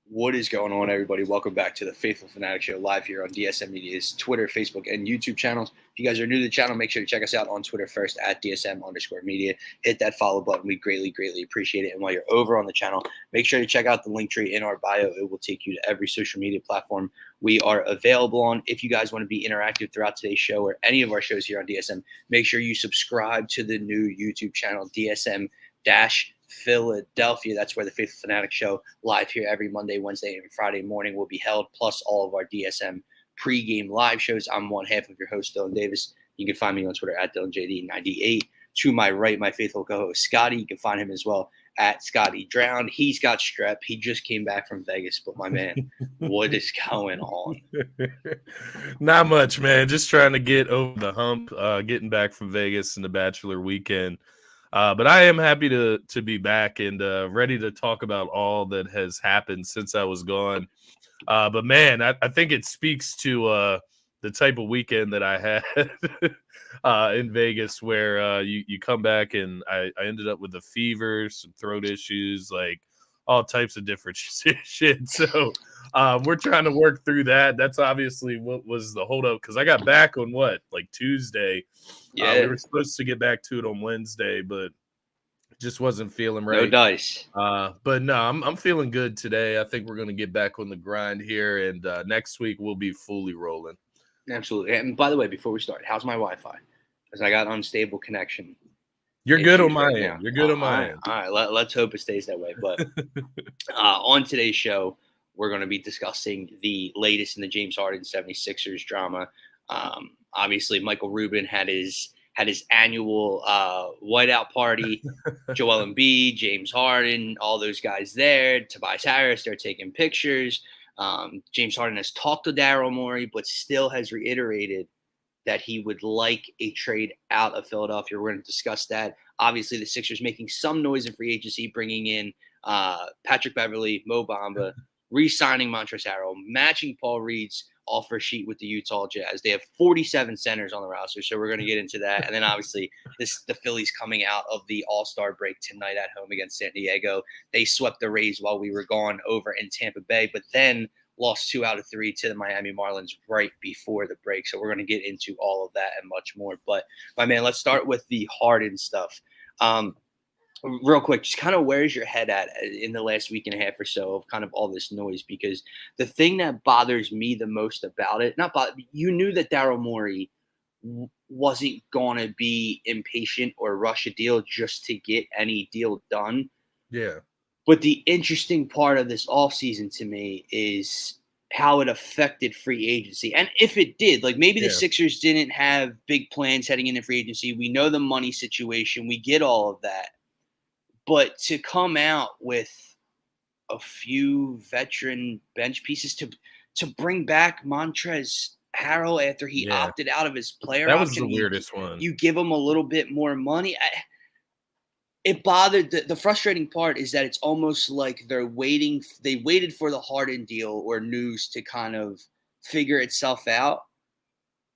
What is going on, everybody? Welcome back to the Phaithful Phanatics Show live here on DSM Media's Twitter, Facebook, and YouTube channels. If you guys are new to the channel, make sure to check us out on Twitter first at DSM_media. Hit that follow button. We greatly, greatly appreciate it. And while you're over on the channel, make sure to check out the link tree in our bio. It will take you to every social media platform we are available on. If you guys want to be interactive throughout today's show or any of our shows here on DSM, make sure you subscribe to the new YouTube channel, DSM Philadelphia. That's where the Phaithful Fanatics Show live here every Monday, Wednesday, and Friday morning will be held, plus all of our DSM pregame live shows. I'm one half of your host, Dylan Davis. You can find me on Twitter at DylanJD98. To my right, my faithful co-host, Scotty. You can find him as well at Scotty Drowned. He's got strep. He just came back from Vegas, but my man, what is going on? Not much, man. Just trying to get over the hump, getting back from Vegas and the Bachelor weekend. But I am happy to be back and ready to talk about all that has happened since I was gone. But, man, I think it speaks to the type of weekend that I had in Vegas where you come back and I ended up with a fever, some throat issues, like all types of different shit. So we're trying to work through that. That's obviously what was the holdup because I got back on Tuesday. Yeah, we were supposed to get back to it on Wednesday, but just wasn't feeling right. No dice. But no, I'm feeling good today. I think we're going to get back on the grind here, and next week we'll be fully rolling. Absolutely. And by the way, before we start, how's my Wi-Fi? Because I got unstable connection. You're good on my end. You're good on my end. All right, let's hope it stays that way. But on today's show, we're going to be discussing the latest in the James Harden 76ers drama. Obviously, Michael Rubin had his annual whiteout party. Joel Embiid, James Harden, all those guys there. Tobias Harris, they're taking pictures. James Harden has talked to Daryl Morey, but still has reiterated that he would like a trade out of Philadelphia. We're going to discuss that. Obviously, the Sixers making some noise in free agency, bringing in Patrick Beverley, Mo Bamba, re-signing Montrezl Harrell, matching Paul Reed's offer sheet with the Utah Jazz. They have 47 centers on the roster, so we're going to get into that. And then obviously the Phillies coming out of the All-Star break tonight at home against San Diego. They swept the Rays while we were gone over in Tampa Bay, but then lost 2 out of 3 to the Miami Marlins right before the break. So we're going to get into all of that and much more. But my man, let's start with the Harden stuff. Real quick, just kind of where's your head at in the last week and a half or so of kind of all this noise? Because the thing that bothers me the most about it, you knew that Daryl Morey wasn't going to be impatient or rush a deal just to get any deal done. Yeah. But the interesting part of this offseason to me is how it affected free agency. And if it did, like maybe the Sixers didn't have big plans heading into free agency. We know the money situation. We get all of that. But to come out with a few veteran bench pieces to bring back Montrezl Harrell after he opted out of his player option. That was the weirdest one. You give him a little bit more money. It bothered. The frustrating part is that it's almost like they waited for the Harden deal or news to kind of figure itself out.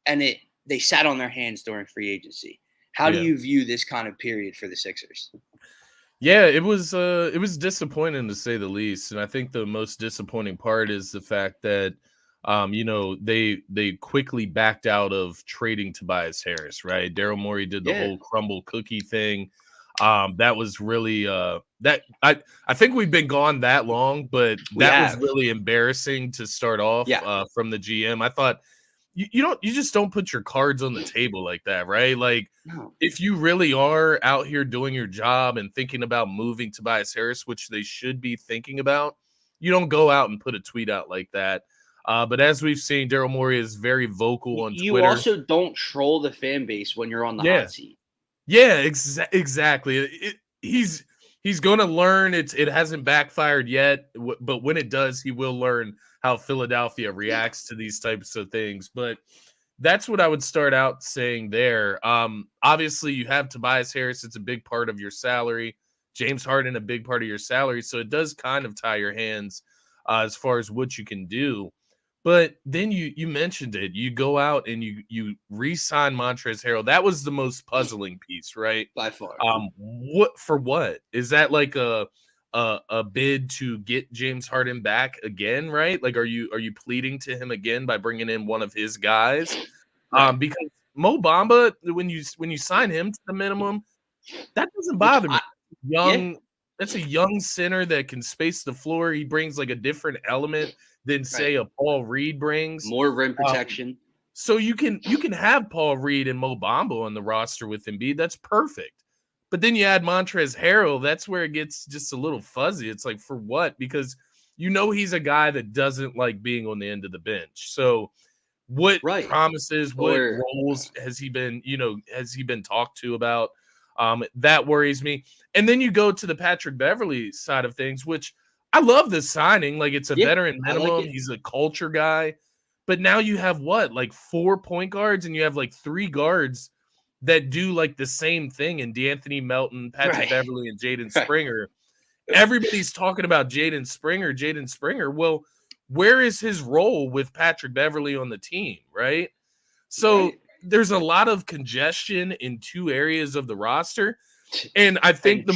And they sat on their hands during free agency. How do you view this kind of period for the Sixers? Yeah, it was disappointing to say the least. And I think the most disappointing part is the fact that, they quickly backed out of trading Tobias Harris, right? Daryl Morey did the whole crumble cookie thing. That was really that I think we've been gone that long, but that was really embarrassing to start off from the GM. I thought you just don't put your cards on the table like that, right? Like if you really are out here doing your job and thinking about moving Tobias Harris, which they should be thinking about, you don't go out and put a tweet out like that. But as we've seen, Daryl Morey is very vocal on Twitter. You also don't troll the fan base when you're on the hot seat. Yeah, exactly. He's going to learn. It hasn't backfired yet, but when it does, he will learn how Philadelphia reacts to these types of things. But that's what I would start out saying there. Obviously, you have Tobias Harris. It's a big part of your salary. James Harden, a big part of your salary. So it does kind of tie your hands as far as what you can do. But then you mentioned it. You go out and you re-sign Montrezl Harrell. That was the most puzzling piece, right? By far. What for? What is that like a bid to get James Harden back again? Right? Like, are you pleading to him again by bringing in one of his guys? Right. Because Mo Bamba, when you sign him to the minimum, that doesn't bother me. That's a young center that can space the floor. He brings like a different element than say a Paul Reed brings. More rim protection. So you can have Paul Reed and Mo Bamba on the roster with Embiid. That's perfect. But then you add Montrezl Harrell. That's where it gets just a little fuzzy. It's like, for what? Because he's a guy that doesn't like being on the end of the bench. So what promises, what roles has he been talked to about? That worries me. And then you go to the Patrick Beverley side of things, which I love the signing. Like, it's a veteran minimum. Like, he's a culture guy. But now you have like 4 point guards, and you have like 3 guards that do like the same thing in D'Anthony Melton, Patrick Beverley, and Jaden Springer. Everybody's talking about Jaden Springer. Well, where is his role with Patrick Beverley on the team, right? So there's a lot of congestion in 2 areas of the roster. And I think the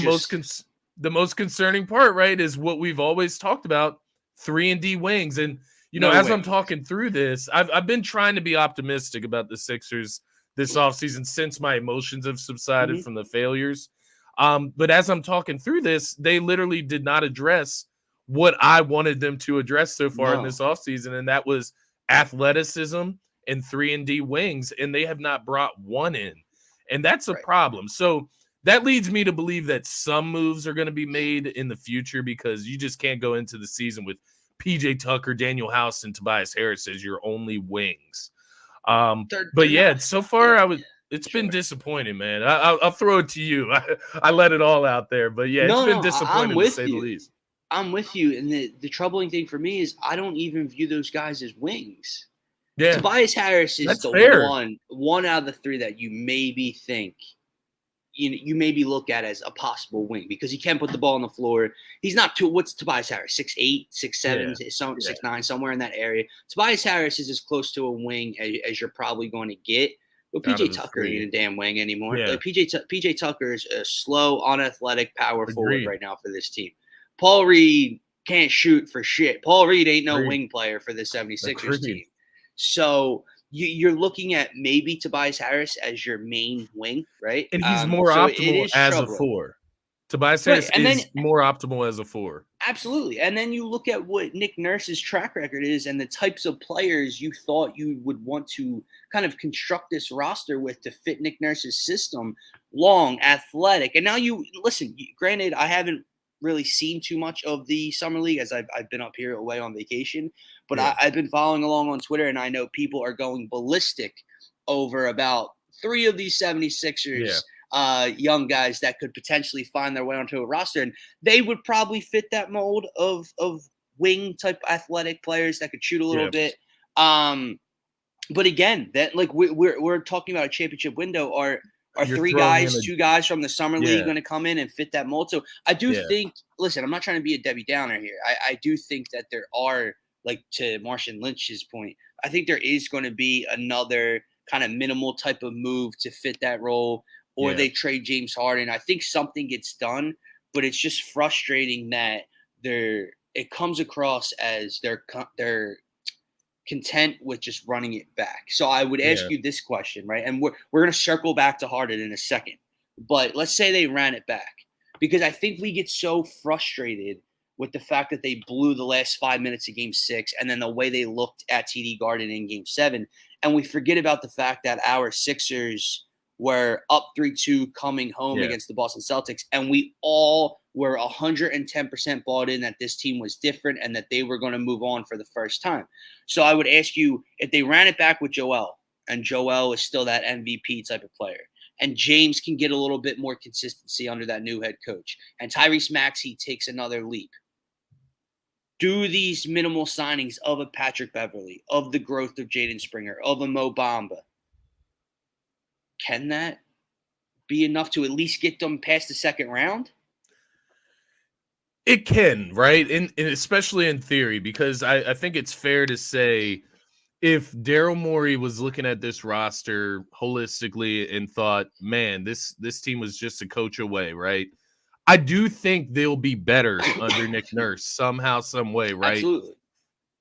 most concerning part, right, is what we've always talked about, 3-and-D wings. And, I'm talking through this, I've been trying to be optimistic about the Sixers this offseason since my emotions have subsided from the failures. But as I'm talking through this, they literally did not address what I wanted them to address so far in this offseason, and that was athleticism and 3-and-D wings, and they have not brought one in. And that's a problem. So that leads me to believe that some moves are going to be made in the future, because you just can't go into the season with PJ Tucker, Daniel House, and Tobias Harris as your only wings. So far it's been disappointing, man. I'll throw it to you. I let it all out there, but it's been disappointing to say the least. I'm with you. And the troubling thing for me is I don't even view those guys as wings. Yeah. Tobias Harris is one out of the 3 that you maybe think you maybe look at as a possible wing, because he can put the ball on the floor. He's not too. What's Tobias Harris? 6'8", 6'7", 6'9", somewhere in that area. Tobias Harris is as close to a wing as you're probably going to get. But PJ Tucker ain't a damn wing anymore. Yeah. Like PJ Tucker is a slow, unathletic power forward right now for this team. Paul Reed can't shoot for shit. Paul Reed ain't no wing player for the 76ers team. So you're looking at maybe Tobias Harris as your main wing, right? And he's more optimal as a 4. Tobias Harris is more optimal as a 4. Absolutely. And then you look at what Nick Nurse's track record is and the types of players you thought you would want to kind of construct this roster with to fit Nick Nurse's system. Long, athletic. And now granted, I haven't really seen too much of the summer league as I've been up here away on vacation, but I've been following along on Twitter, and I know people are going ballistic over about 3 of these 76ers young guys that could potentially find their way onto a roster, and they would probably fit that mold of wing type athletic players that could shoot a little bit. But again, that like we're talking about a championship window. Are 2 guys from the summer league going to come in and fit that mold? So I do think, listen, I'm not trying to be a Debbie Downer here. I do think that there are, like to Martian Lynch's point, I think there is going to be another kind of minimal type of move to fit that role, or they trade James Harden. I think something gets done, but it's just frustrating that it comes across as they're content with just running it back. So I would ask you this question, right? And we're going to circle back to Harden in a second. But let's say they ran it back, because I think we get so frustrated with the fact that they blew the last 5 minutes of Game 6 and then the way they looked at TD Garden in Game 7. And we forget about the fact that our Sixers were up 3-2 coming home against the Boston Celtics, and we all were 110% bought in that this team was different and that they were going to move on for the first time. So I would ask you, if they ran it back with Joel, and Joel is still that MVP type of player, and James can get a little bit more consistency under that new head coach, and Tyrese Maxey takes another leap, do these minimal signings of a Patrick Beverley, of the growth of Jaden Springer, of a Mo Bamba, can that be enough to at least get them past the second round? It can, right? And especially in theory, because I think it's fair to say if Daryl Morey was looking at this roster holistically and thought, man, this team was just a coach away, right? I do think they'll be better under Nick Nurse somehow, some way, right? Absolutely.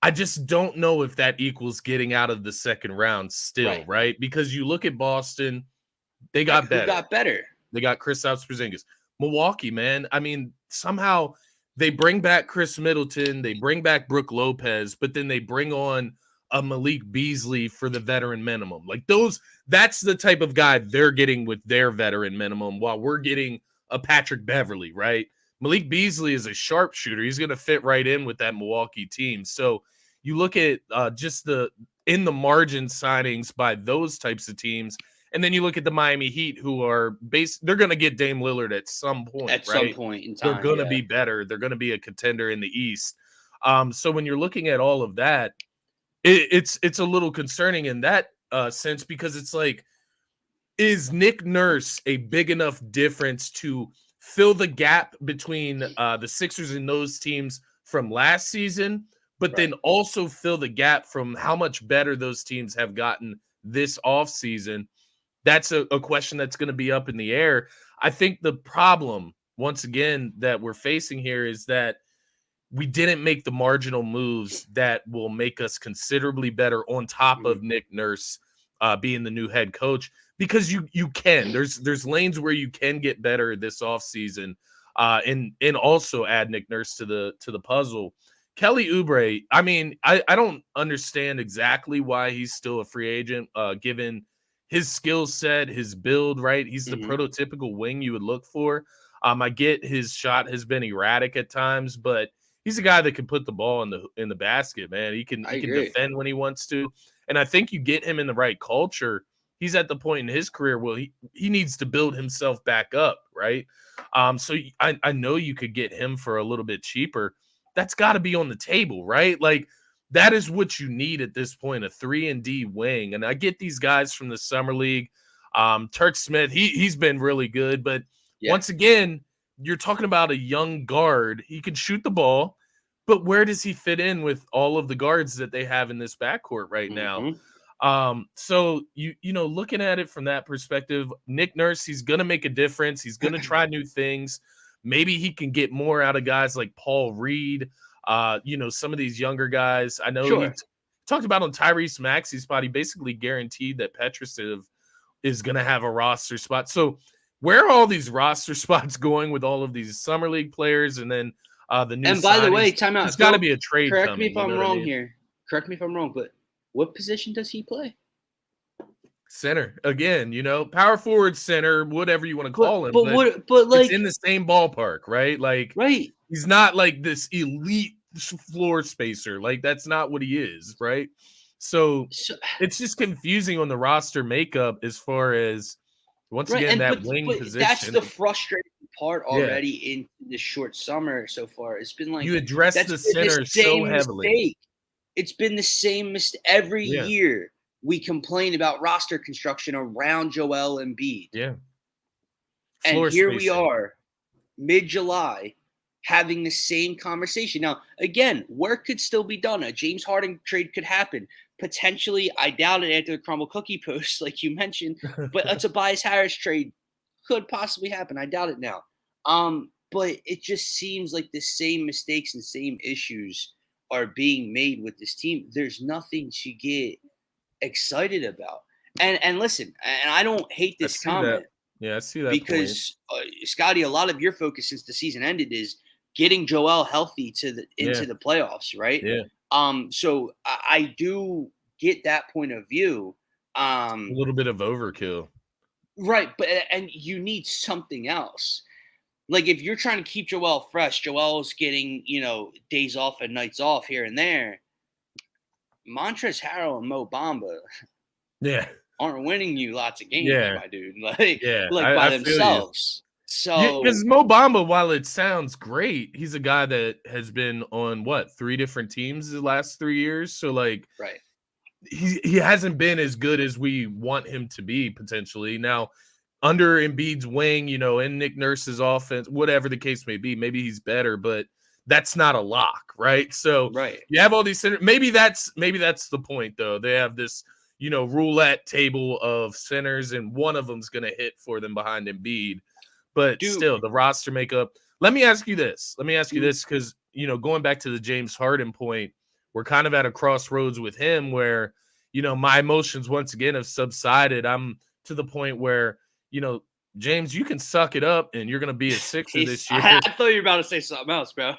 I just don't know if that equals getting out of the second round still, right? Because you look at Boston, they got better. Who got better? They got Kristaps Porzingis. Milwaukee, man. I mean, somehow they bring back Chris Middleton, they bring back Brook Lopez, but then they bring on a Malik Beasley for the veteran minimum. Like that's the type of guy they're getting with their veteran minimum, while we're getting a Patrick Beverley, right? Malik Beasley is a sharpshooter. He's going to fit right in with that Milwaukee team. So you look at just the in the margin signings by those types of teams, and then you look at the Miami Heat, who are they're going to get Dame Lillard at some point. At right? some point in time, they're going to be better. They're going to be a contender in the East. So when you're looking at all of that, it's a little concerning in that sense, because it's like, is Nick Nurse a big enough difference to fill the gap between the Sixers and those teams from last season, but then also fill the gap from how much better those teams have gotten this offseason? That's a question that's going to be up in the air. I think the problem, once again, that we're facing here is that we didn't make the marginal moves that will make us considerably better on top of Nick Nurse being the new head coach, because you can. There's lanes where you can get better this offseason, and also add Nick Nurse to the puzzle. Kelly Oubre, I mean, I don't understand exactly why he's still a free agent, given his skill set, his build, right? He's the prototypical wing you would look for. I get his shot has been erratic at times, but he's a guy that can put the ball in the basket, man. He can defend when he wants to. And I think you get him in the right culture. He's at the point in his career where he needs to build himself back up, right? So I know you could get him for a little bit cheaper. That's got to be on the table, right? Like, that is what you need at this point, a 3-and-D wing. And I get these guys from the summer league. Turk Smith, he's been really good, but once again, you're talking about a young guard. He can shoot the ball, but where does he fit in with all of the guards that they have in this backcourt right now? So you know, looking at it from that perspective, Nick Nurse, he's going to make a difference. He's going to try new things. Maybe he can get more out of guys like Paul Reed, you know, some of these younger guys. I know he talked about on Tyrese Maxey's spot. He basically guaranteed that Petrusov is going to have a roster spot. So where are all these roster spots going with all of these summer league players, and then the new? And by the way, timeout. There's got to be a trade. Correct me if I'm wrong here. Correct me if I'm wrong, but what position does he play? Center again, you know, power forward, center, whatever you want to call him. But like, it's in the same ballpark, right? Like, he's not like this elite floor spacer. Like, that's not what he is, right? So it's just confusing on the roster makeup as far as, once again, that wing position. That's the frustrating part already in the short summer so far. It's been like, you address the center so heavily. It's been the same mistake every year. We complain about roster construction around Joel Embiid. Yeah. And here we are, mid-July, having the same conversation. Now, again, work could still be done. A James Harden trade could happen. Potentially, I doubt it after the Crumble Cookie post, like you mentioned. But a Tobias Harris trade could possibly happen. I doubt it now. But it just seems like the same mistakes and same issues are being made with this team. There's nothing to get excited about. And listen, and I don't hate this comment. Yeah, I see that. Because Scotty, a lot of your focus since the season ended is getting Joel healthy into the playoffs, right? Yeah. So I do get that point of view. A little bit of overkill. Right, and you need something else. Like, if you're trying to keep Joel fresh, Joel's getting, you know, days off and nights off here and there. Montrezl Harrell and Mo Bamba aren't winning you lots of games, my dude. Like by themselves. So because Mo Bamba, while it sounds great, he's a guy that has been on 3 different teams the last 3 years. So like, he hasn't been as good as we want him to be potentially. Now, under Embiid's wing, you know, in Nick Nurse's offense, whatever the case may be, maybe he's better, but that's not a lock, right? So Right. you have all these centers. Maybe that's the point, though. They have this, roulette table of centers, and one of them's going to hit for them behind Embiid. But still, the roster makeup. Let me ask you this. Because, going back to the James Harden point, we're kind of at a crossroads with him where, my emotions once again have subsided. I'm to the point where, James, you can suck it up and you're going to be a Sixer this year. I thought you were about to say something else, bro.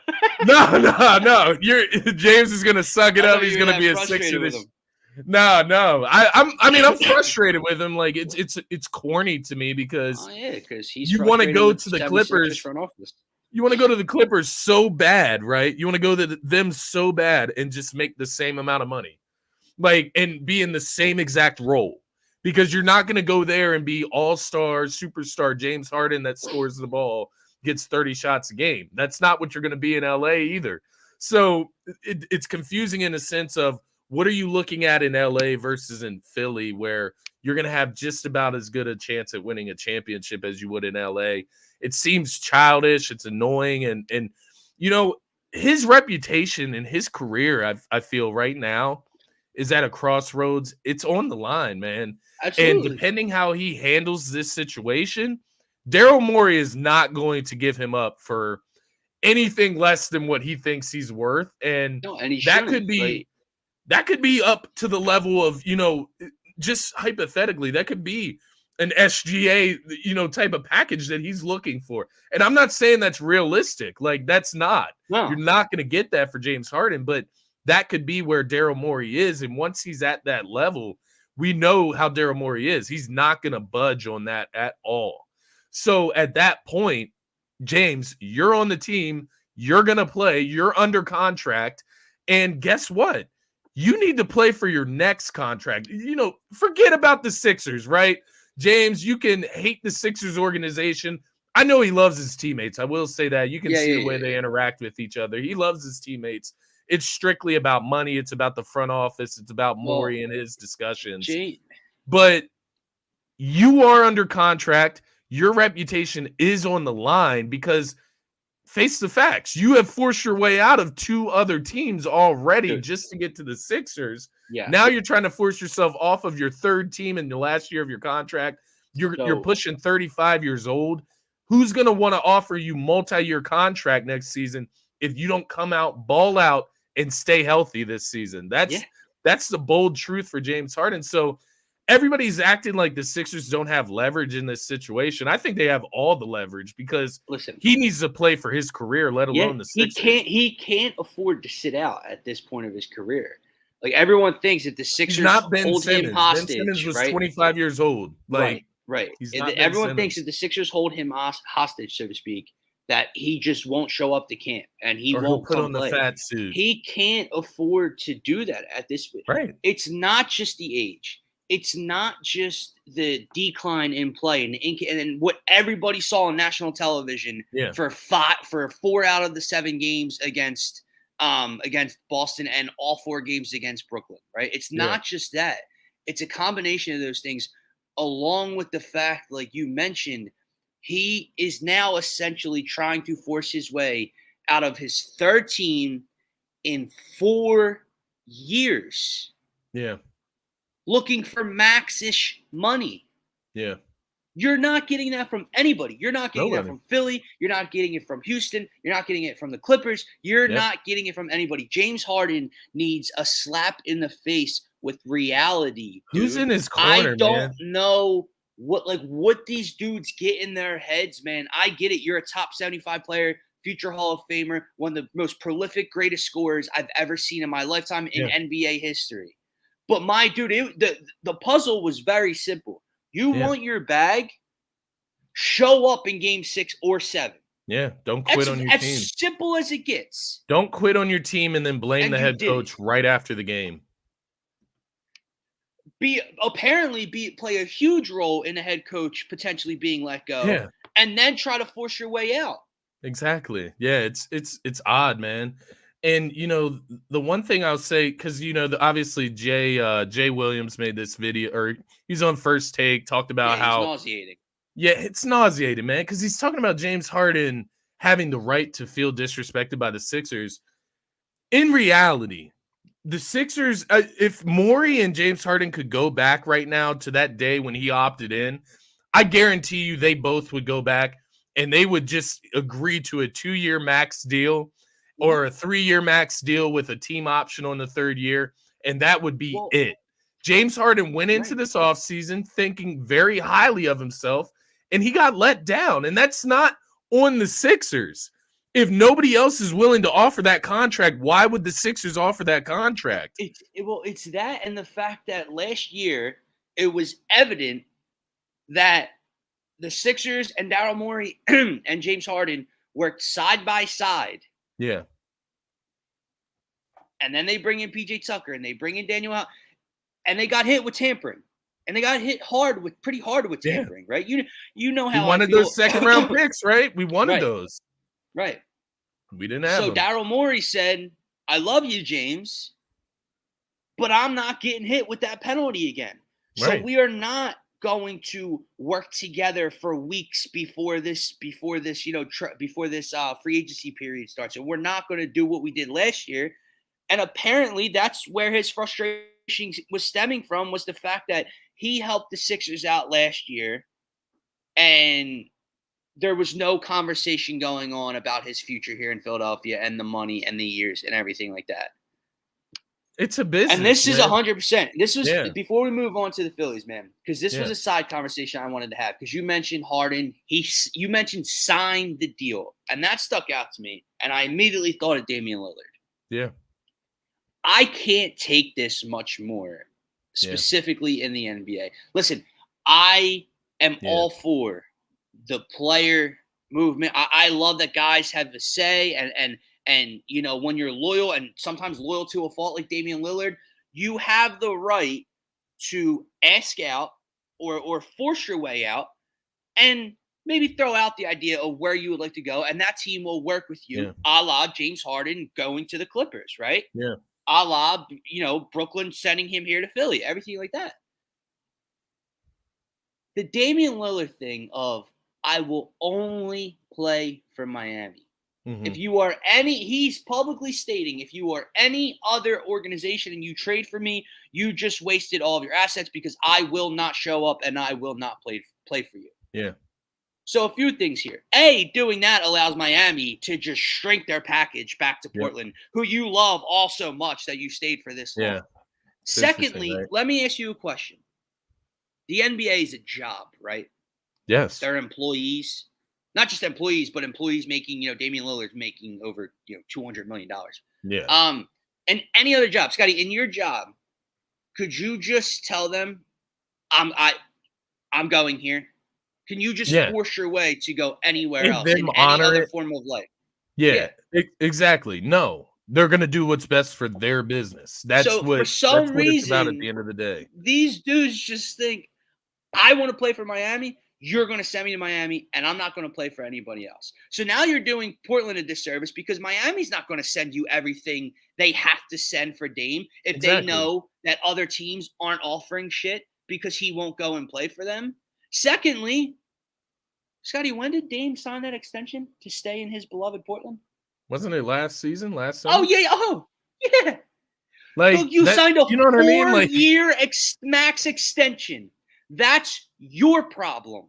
No. James is going to suck it up. He's going to be a Sixer this year. No. I'm frustrated with him. Like it's corny to me because you want to go to the Clippers. You want to go to the Clippers so bad, right? You want to go to them so bad and just make the same amount of money, like, and be in the same exact role, because you're not going to go there and be all-star, superstar James Harden that scores the ball, gets 30 shots a game. That's not what you're going to be in LA either. So it's confusing in a sense of, what are you looking at in LA versus in Philly, where you're going to have just about as good a chance at winning a championship as you would in LA? It seems childish. It's annoying. And his reputation and his career, I feel right now, is at a crossroads. It's on the line, man. Absolutely. And depending how he handles this situation, Daryl Morey is not going to give him up for anything less than what he thinks he's worth. And that could be... That could be up to the level of, just hypothetically, that could be an SGA, type of package that he's looking for. And I'm not saying that's realistic. Like, that's not. No. You're not going to get that for James Harden, but that could be where Daryl Morey is. And once he's at that level, we know how Daryl Morey is. He's not going to budge on that at all. So at that point, James, you're on the team. You're going to play. You're under contract. And guess what? You need to play for your next contract. Forget about the Sixers, right? James, you can hate the Sixers organization. I know he loves his teammates. I will say that. You can see the way they interact with each other. He loves his teammates. It's strictly about money. It's about the front office. It's about Morey and his discussions. But you are under contract. Your reputation is on the line because, face the facts, you have forced your way out of 2 other teams already just to get to the Sixers. Yeah. Now you're trying to force yourself off of your 3rd team in the last year of your contract. You're pushing 35 years old. Who's going to want to offer you multi-year contract next season if you don't come out, ball out, and stay healthy this season? That's the bold truth for James Harden. So everybody's acting like the Sixers don't have leverage in this situation. I think they have all the leverage because he needs to play for his career, let alone the Sixers. He can't afford to sit out at this point of his career. Like, everyone thinks that the Sixers hold him hostage. Ben Simmons was 25 years old. Right. Everyone thinks that the Sixers hold him hostage, so to speak, that he just won't show up to camp and he won't put on the fat suit. He can't afford to do that at this point. Right. It's not just the age. It's not just the decline in play and what everybody saw on national television for 4 out of the 7 games against Boston and all 4 games against Brooklyn, right? It's not just that. It's a combination of those things, along with the fact, like you mentioned, he is now essentially trying to force his way out of his 3rd team in 4 years. Yeah. Looking for max-ish money. Yeah. You're not getting that from anybody. You're not getting that from Philly. You're not getting it from Houston. You're not getting it from the Clippers. You're not getting it from anybody. James Harden needs a slap in the face with reality. Who's in his corner, I don't know what these dudes get in their heads, man. I get it. You're a top 75 player, future Hall of Famer, one of the most prolific, greatest scorers I've ever seen in my lifetime in NBA history. But my dude, the puzzle was very simple. You want your bag, show up in game 6 or 7. Yeah, don't quit on your team. As simple as it gets. Don't quit on your team and then blame the head coach right after the game. Play a huge role in the head coach potentially being let go, and then try to force your way out. Exactly. Yeah, it's odd, man. And, the one thing I'll say, because, obviously Jay Williams made this video, or he's on First Take, talked about how. It's nauseating. Yeah, it's nauseating, man, because he's talking about James Harden having the right to feel disrespected by the Sixers. In reality, the Sixers, if Morey and James Harden could go back right now to that day when he opted in, I guarantee you they both would go back and they would just agree to a 2-year max deal or a 3-year max deal with a team option on the 3rd year, and that would be it. James Harden went into this offseason thinking very highly of himself, and he got let down, and that's not on the Sixers. If nobody else is willing to offer that contract, why would the Sixers offer that contract? It's that and the fact that last year it was evident that the Sixers and Daryl Morey and James Harden worked side by side. Yeah. And then they bring in PJ Tucker and they bring in Daniel House, and they got hit with tampering. And they got hit pretty hard with tampering, right? You know how we wanted those 2nd round picks, right? We wanted those. Right. We didn't have them. So Daryl Morey said, I love you, James, but I'm not getting hit with that penalty again. So we are not going to work together for weeks before this free agency period starts. And we're not going to do what we did last year. And apparently that's where his frustration was stemming from, was the fact that he helped the Sixers out last year and there was no conversation going on about his future here in Philadelphia and the money and the years and everything like that. It's a business. And this is 100%. This was before we move on to the Phillies, man, because this was a side conversation I wanted to have, because you mentioned Harden. You mentioned sign the deal, and that stuck out to me. And I immediately thought of Damian Lillard. Yeah. I can't take this much more, specifically in the NBA. Listen, I am all for the player movement. I love that guys have a say, and when you're loyal and sometimes loyal to a fault like Damian Lillard, you have the right to ask out or force your way out and maybe throw out the idea of where you would like to go, and that team will work with you, a la James Harden going to the Clippers, right? Yeah. A la, Brooklyn sending him here to Philly, everything like that. The Damian Lillard thing of, I will only play for Miami. Mm-hmm. If you are he's publicly stating, if you are any other organization and you trade for me, you just wasted all of your assets because I will not show up and I will not play for you. Yeah. So a few things here. A, doing that allows Miami to just shrink their package back to Portland, who you love all so much that you stayed for this long. Yeah. Secondly, let me ask you a question. The NBA is a job, right? Yes. They're employees. Not just employees, but employees making, Damian Lillard's making over, $200 million. Yeah. And any other job, Scotty, in your job, could you just tell them, I'm going here? Can you just force your way to go anywhere else in any other form of life? Yeah. Exactly. No, they're going to do what's best for their business. That's what it's about at the end of the day. These dudes just think, I want to play for Miami. You're going to send me to Miami, and I'm not going to play for anybody else. So now you're doing Portland a disservice because Miami's not going to send you everything they have to send for Dame if they know that other teams aren't offering shit because he won't go and play for them. Secondly, Scotty, when did Dame sign that extension to stay in his beloved Portland? Wasn't it last season? Last summer? Oh, yeah. Oh, yeah. Like, look, you signed a 4-year max extension. That's your problem.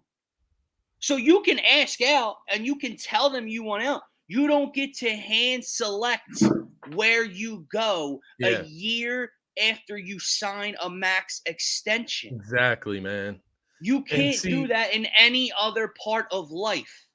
So you can ask out and you can tell them you want out. You don't get to hand select where you go a year after you sign a max extension. Exactly, man. You can't do that in any other part of life.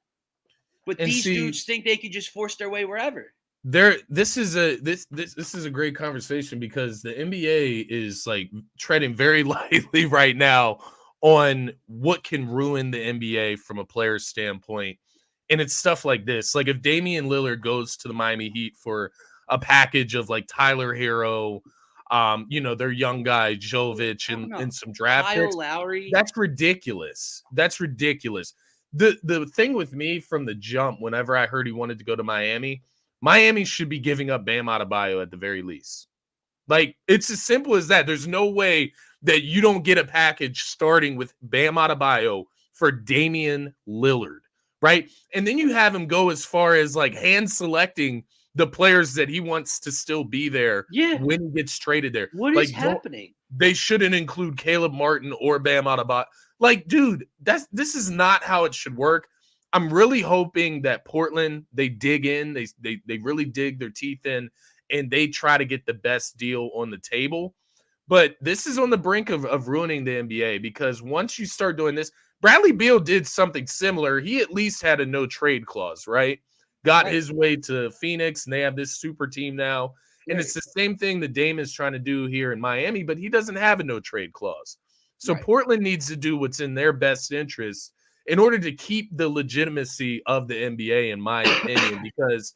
But these dudes think they can just force their way wherever. This is a great conversation because the NBA is like treading very lightly right now on what can ruin the NBA from a player's standpoint. And it's stuff like this. Like if Damian Lillard goes to the Miami Heat for a package of like Tyler Hero, their young guy, Jovic, and some draft picks. Lowry. That's ridiculous. That's ridiculous. The thing with me from the jump, whenever I heard he wanted to go to Miami should be giving up Bam Adebayo at the very least. Like, it's as simple as that. There's no way that you don't get a package starting with Bam Adebayo for Damian Lillard. right? And then you have him go as far as like hand selecting the players that he wants to still be there Yeah. when he gets traded there. What like, is happening? They shouldn't include Caleb Martin or Bam Adebayo. Like, dude, this is not how it should work. I'm really hoping that Portland, they dig in, they really dig their teeth in, and they try to get the best deal on the table. But this is on the brink of ruining the NBA, because once you start doing this, Bradley Beal did something similar. He at least had a no trade clause, right? Got his way to Phoenix, and they have this super team now. And it's the same thing that Dame is trying to do here in Miami, but he doesn't have a no trade clause. So Portland needs to do what's in their best interest in order to keep the legitimacy of the NBA, in my opinion, because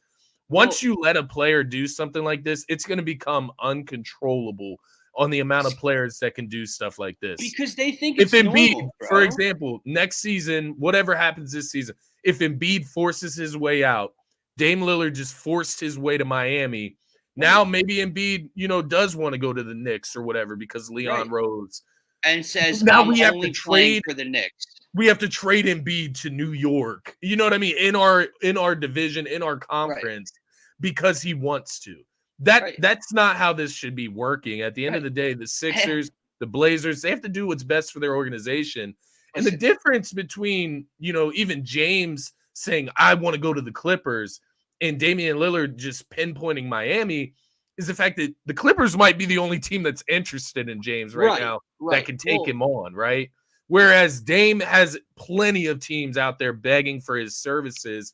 once you let a player do something like this, it's going to become uncontrollable on the amount of players that can do stuff like this. Because they think it's normal, bro. For example, next season, whatever happens this season, if Embiid forces his way out, Dame Lillard just forced his way to Miami. Now maybe Embiid, does want to go to the Knicks or whatever because Leon Rose. And says, now we have to trade for the Knicks. We have to trade Embiid to New York. You know what I mean? In our division, in our conference, because he wants to. That's not how this should be working. At the end of the day, the Sixers, the Blazers, they have to do what's best for their organization. And the difference between, even James saying, I want to go to the Clippers, and Damian Lillard just pinpointing Miami is the fact that the Clippers might be the only team that's interested in James right now that can take him on, right? Whereas Dame has plenty of teams out there begging for his services.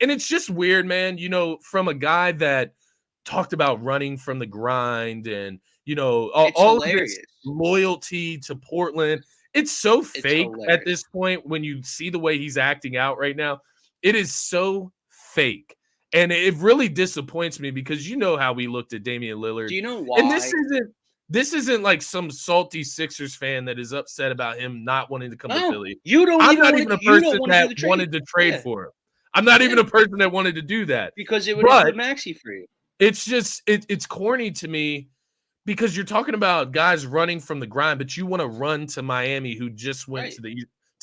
And it's just weird, man, from a guy that talked about running from the grind and, all of his loyalty to Portland. It's so fake at this point when you see the way he's acting out right now. It is so fake. And it really disappoints me because how we looked at Damian Lillard. Do you know why? And this isn't like some salty Sixers fan that is upset about him not wanting to come to Philly. I'm not even a person that wanted to trade for him. I'm not even a person that wanted to do that. Because it would include Maxey for you. It's just it's corny to me because you're talking about guys running from the grind, but you want to run to Miami, who just went to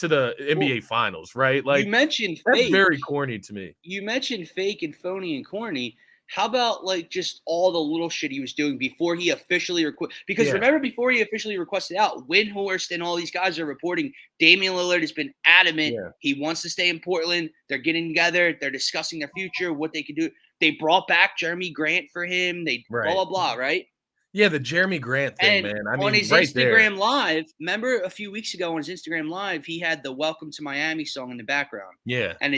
the NBA Finals, right? Like, you mentioned that's fake. very corny to me. You mentioned fake and phony and corny. How about just all the little shit he was doing before he officially requested? Because remember, before he officially requested out, Windhorst and all these guys are reporting Damian Lillard has been adamant he wants to stay in Portland. They're getting together. They're discussing their future, what they can do. They brought back Jeremy Grant for him. They blah, blah, blah, right? Yeah, the Jeremy Grant thing, man. I mean, on his Instagram Live, remember a few weeks ago on his Instagram Live, he had the "Welcome to Miami" song in the background. Yeah, and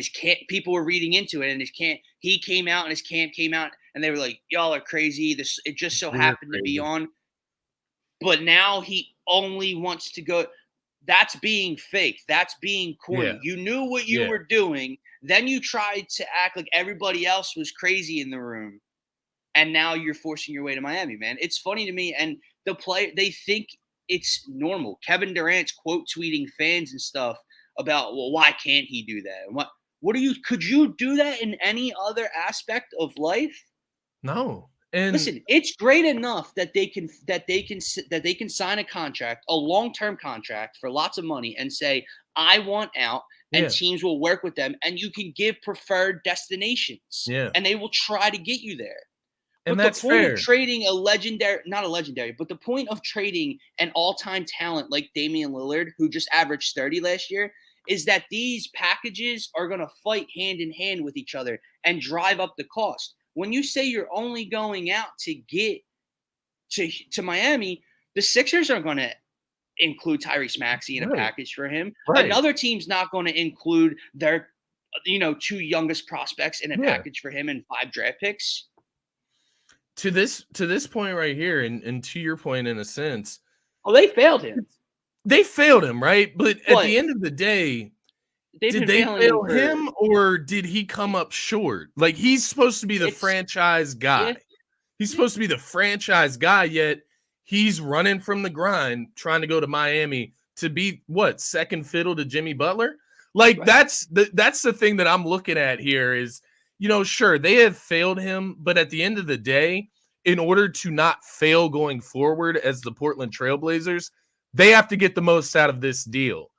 people were reading into it, and he came out, and his camp came out, and they were like, "Y'all are crazy." It just so happened to be on, but now he only wants to go. That's being fake. That's being corny. Yeah. You knew what you were doing. Then you tried to act like everybody else was crazy in the room. And now you're forcing your way to Miami, man. It's funny to me. And they think it's normal. Kevin Durant's quote tweeting fans and stuff about, well, why can't he do that? And could you do that in any other aspect of life? No. And listen, it's great enough that they can sign a contract, a long-term contract for lots of money and say, I want out, and teams will work with them, and you can give preferred destinations. Yeah. And they will try to get you there. And but that's the point fair. of trading not a legendary, but the point of trading an all-time talent like Damian Lillard, who just averaged 30 last year, is that these packages are going to fight hand in hand with each other and drive up the cost. When you say you're only going out to get to Miami, the Sixers are going to include Tyrese Maxey in a package for him. Right. Another team's not going to include their, 2 youngest prospects in a package for him and 5 draft picks. To this point right here, and to your point in a sense, they failed him. They failed him, right? But at the end of the day, did they fail him or did he come up short? Like, he's supposed to be the franchise guy. He's supposed to be the franchise guy, yet he's running from the grind, trying to go to Miami to be second fiddle to Jimmy Butler? Like, that's the thing that I'm looking at here is, sure, they have failed him, but at the end of the day, in order to not fail going forward as the Portland Trailblazers, they have to get the most out of this deal.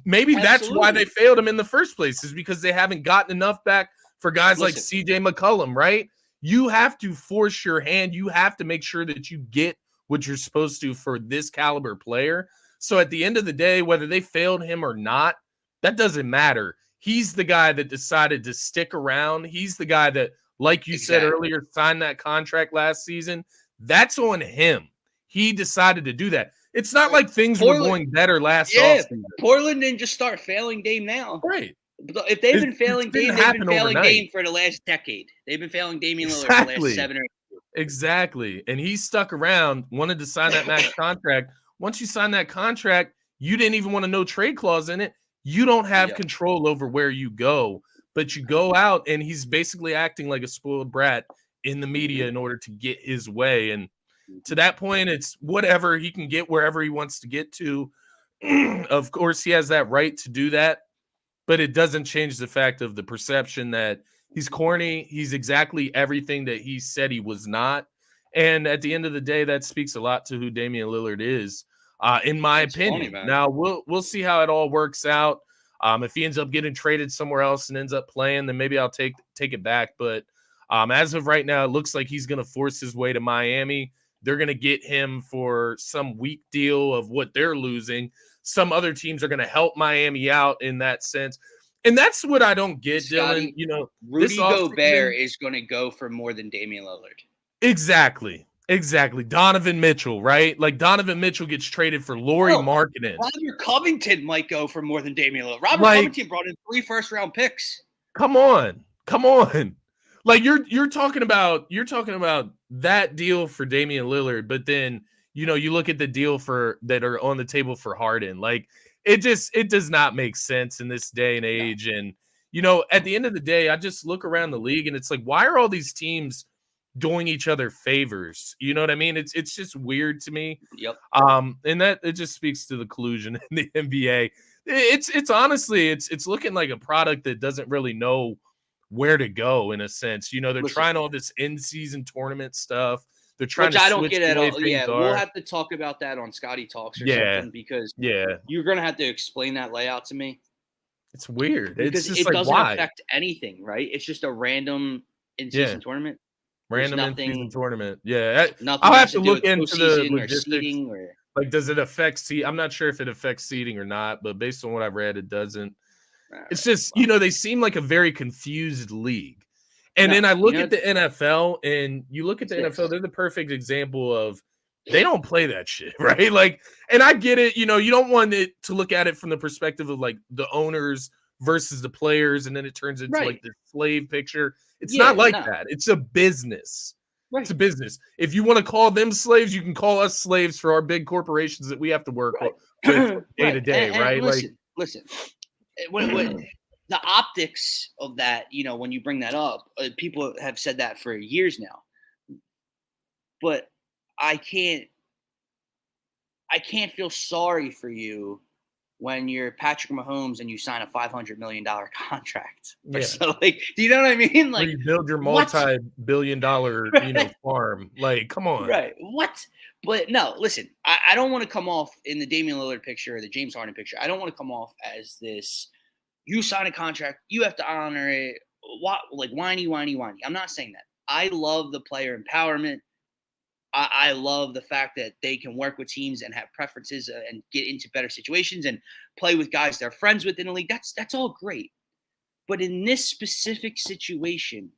Maybe that's why they failed him in the first place, is because they haven't gotten enough back for guys like CJ McCollum, right? You have to force your hand. You have to make sure that you get what you're supposed to for this caliber player. So at the end of the day, whether they failed him or not, that doesn't matter. He's the guy that decided to stick around. He's the guy that, like you said earlier, signed that contract last season. That's on him. He decided to do that. It's not like things were going better last offseason. Portland didn't just start failing Dame now. Right. If they've been failing Dame, they've been failing Dame for the last decade. They've been failing Damian Lillard for the last 7 or 8 years. Exactly. And he stuck around, wanted to sign that max contract. Once you sign that contract, you didn't even want a no trade clause in it. You don't have control over where you go, but you go out and he's basically acting like a spoiled brat in the media in order to get his way. And to that point, it's whatever, he can get wherever he wants to get to. Of course, he has that right to do that, but it doesn't change the fact of the perception that he's corny. He's exactly everything that he said he was not. And at the end of the day, that speaks a lot to who Damian Lillard is, in my opinion. Now, we'll see how it all works out. If he ends up getting traded somewhere else and ends up playing, then maybe I'll take it back. But as of right now, it looks like he's going to force his way to Miami. They're going to get him for some weak deal of what they're losing. Some other teams are going to help Miami out in that sense. And that's what I don't get, Scotty, Dylan. Rudy Gobert is going to go for more than Damian Lillard. Exactly. Donovan Mitchell, right? Like Donovan Mitchell gets traded for Lauri Markkanen. Robert Covington might go for more than Damian Lillard. Robert Covington brought in 3 first-round picks. Come on. Like you're talking about that deal for Damian Lillard, but then you look at the deal that are on the table for Harden. Like it does not make sense in this day and age. And at the end of the day, I just look around the league and it's like, why are all these teams doing each other favors? You know what I mean? It's just weird to me. Yep. And that it just speaks to the collusion in the NBA. It's honestly it's looking like a product that doesn't really know where to go in a sense. They're trying all this in-season tournament stuff. They're trying to don't get at all. Yeah, we'll have to talk about that on Scotty Talks or something, because you're gonna have to explain that layout to me. It's weird. Because it doesn't affect anything, right? It's just a random in-season tournament. Random in-season tournament. Yeah. Nothing. I'll have to look into the logistics. Like, does it affect seed? I'm not sure if it affects seeding or not, but based on what I've read, it doesn't. It's just, they seem like a very confused league. And then I look at the NFL, and you look at the NFL, they're the perfect example of they don't play that shit, right? Like, and I get it. You don't want it to look at it from the perspective of like the owners versus the players, and then it turns into like the slave picture. It's not like that. It's a business. Right. It's a business. If you want to call them slaves, you can call us slaves for our big corporations that we have to work with day to day, right? Listen. When the optics of that, when you bring that up, people have said that for years now. But I can't feel sorry for you when you're Patrick Mahomes and you sign a $500 million contract. Yeah. So, like, do you know what I mean? Like, you build your multi-billion-dollar, farm. Like, come on. Right. What? But no, listen, I don't want to come off in the Damian Lillard picture or the James Harden picture. I don't want to come off as this, you sign a contract, you have to honor it, like whiny. I'm not saying that. I love the player empowerment. I love the fact that they can work with teams and have preferences and get into better situations and play with guys they're friends with in the league. That's all great. But in this specific situation,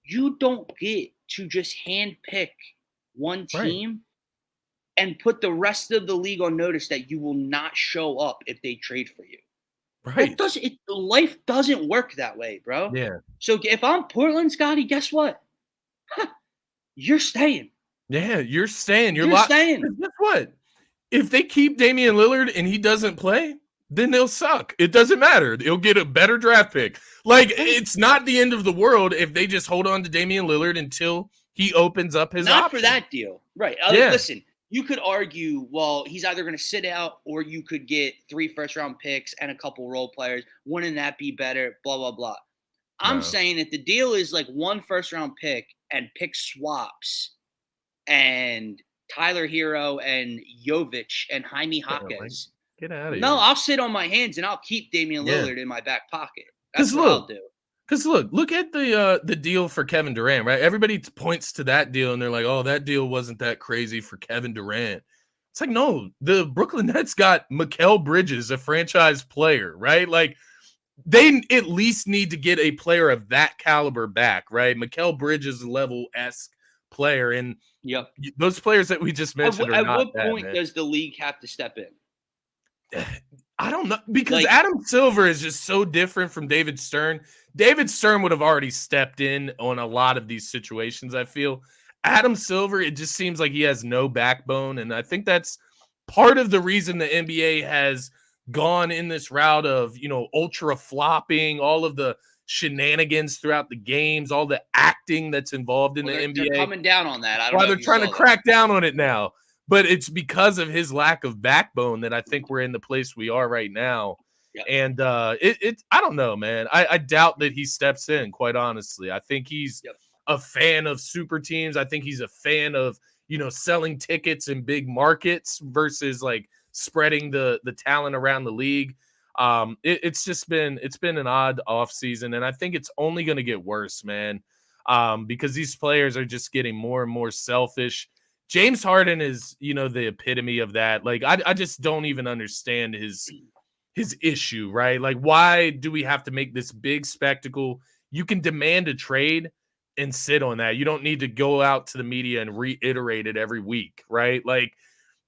you don't get to just handpick one team and put the rest of the league on notice that you will not show up if they trade for you. Right. Life doesn't work that way, bro. Yeah. So if I'm Portland, Scotty, guess what? You're staying. Yeah, you're staying. You're staying. Guess what? If they keep Damian Lillard and he doesn't play, then they'll suck. It doesn't matter. They'll get a better draft pick. Like, it's not the end of the world if they just hold on to Damian Lillard until he opens up his Not option. For that deal. Right. Listen, you could argue, well, he's either going to sit out or you could get 3 first-round picks and a couple role players. Wouldn't that be better? Blah, blah, blah. I'm saying if the deal is like 1 first-round pick and pick swaps and Tyler Hero and Jovic and Jaime Jaquez, Get out of No, here. I'll sit on my hands and I'll keep Damian Yeah. Lillard in my back pocket. That's what I'll do. Because look at the deal for Kevin Durant, right? Everybody points to that deal and they're like, "Oh, that deal wasn't that crazy for Kevin Durant." It's like, no, the Brooklyn Nets got Mikal Bridges, a franchise player, right? Like, they at least need to get a player of that caliber back, right? Mikal Bridges level-esque player, and Yep. those players that we just mentioned are At not what that, point man. does the league have to step in? I don't know, because Like, Adam Silver is just so different from David Stern. David Stern would have already stepped in on a lot of these situations, I feel. Adam Silver, it just seems like he has no backbone, and I think that's part of the reason the NBA has gone in this route of, ultra flopping, all of the shenanigans throughout the games, all the acting that's involved in well, the they're NBA. coming down on that. I don't Why know they're if you trying to saw that. crack down on it now. But it's because of his lack of backbone that I think we're in the place we are right now. Yep. And I don't know, man. I doubt that he steps in, quite honestly. I think he's a fan of super teams. I think he's a fan of, selling tickets in big markets versus like spreading the talent around the league. It's been an odd offseason, and I think it's only going to get worse, man. Because these players are just getting more and more selfish. James Harden is, the epitome of that. Like, I just don't even understand his issue, right? Like, why do we have to make this big spectacle? You can demand a trade and sit on that. You don't need to go out to the media and reiterate it every week, right? Like,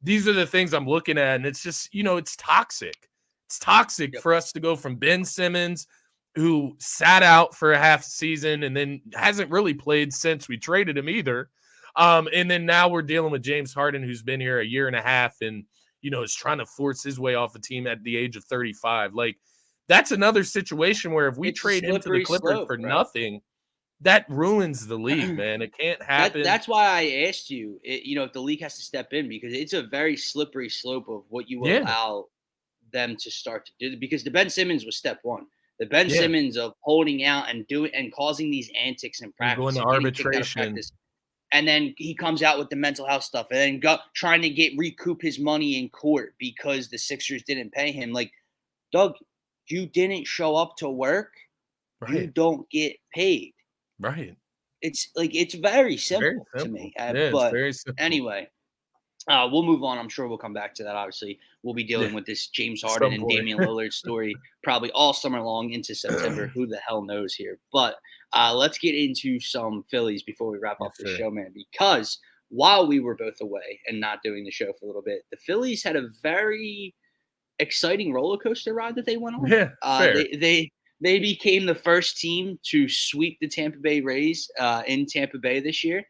these are the things I'm looking at, and it's just, it's toxic. It's toxic for us to go from Ben Simmons, who sat out for a half season and then hasn't really played since we traded him either. And then now we're dealing with James Harden, who's been here a year and a half and, is trying to force his way off the team at the age of 35. Like, that's another situation where if we trade him to the Clippers for nothing, that ruins the league, man. It can't happen. That's why I asked you, if the league has to step in, because it's a very slippery slope of what you allow them to start to do. Because the Ben Simmons was step one. The Ben Simmons of holding out and doing and causing these antics in practice, going to arbitration. And then he comes out with the mental health stuff, and then trying to recoup his money in court because the Sixers didn't pay him. Like, Doug, you didn't show up to work. Right. You don't get paid. Right. It's very simple to me. But very simple. Anyway, we'll move on. I'm sure we'll come back to that. Obviously, we'll be dealing with this James Harden and Damian Lillard story probably all summer long into September. Who the hell knows here? But let's get into some Phillies before we wrap up the show, man. Because while we were both away and not doing the show for a little bit, the Phillies had a very exciting roller coaster ride that they went on. Yeah, fair. They became the first team to sweep the Tampa Bay Rays in Tampa Bay this year.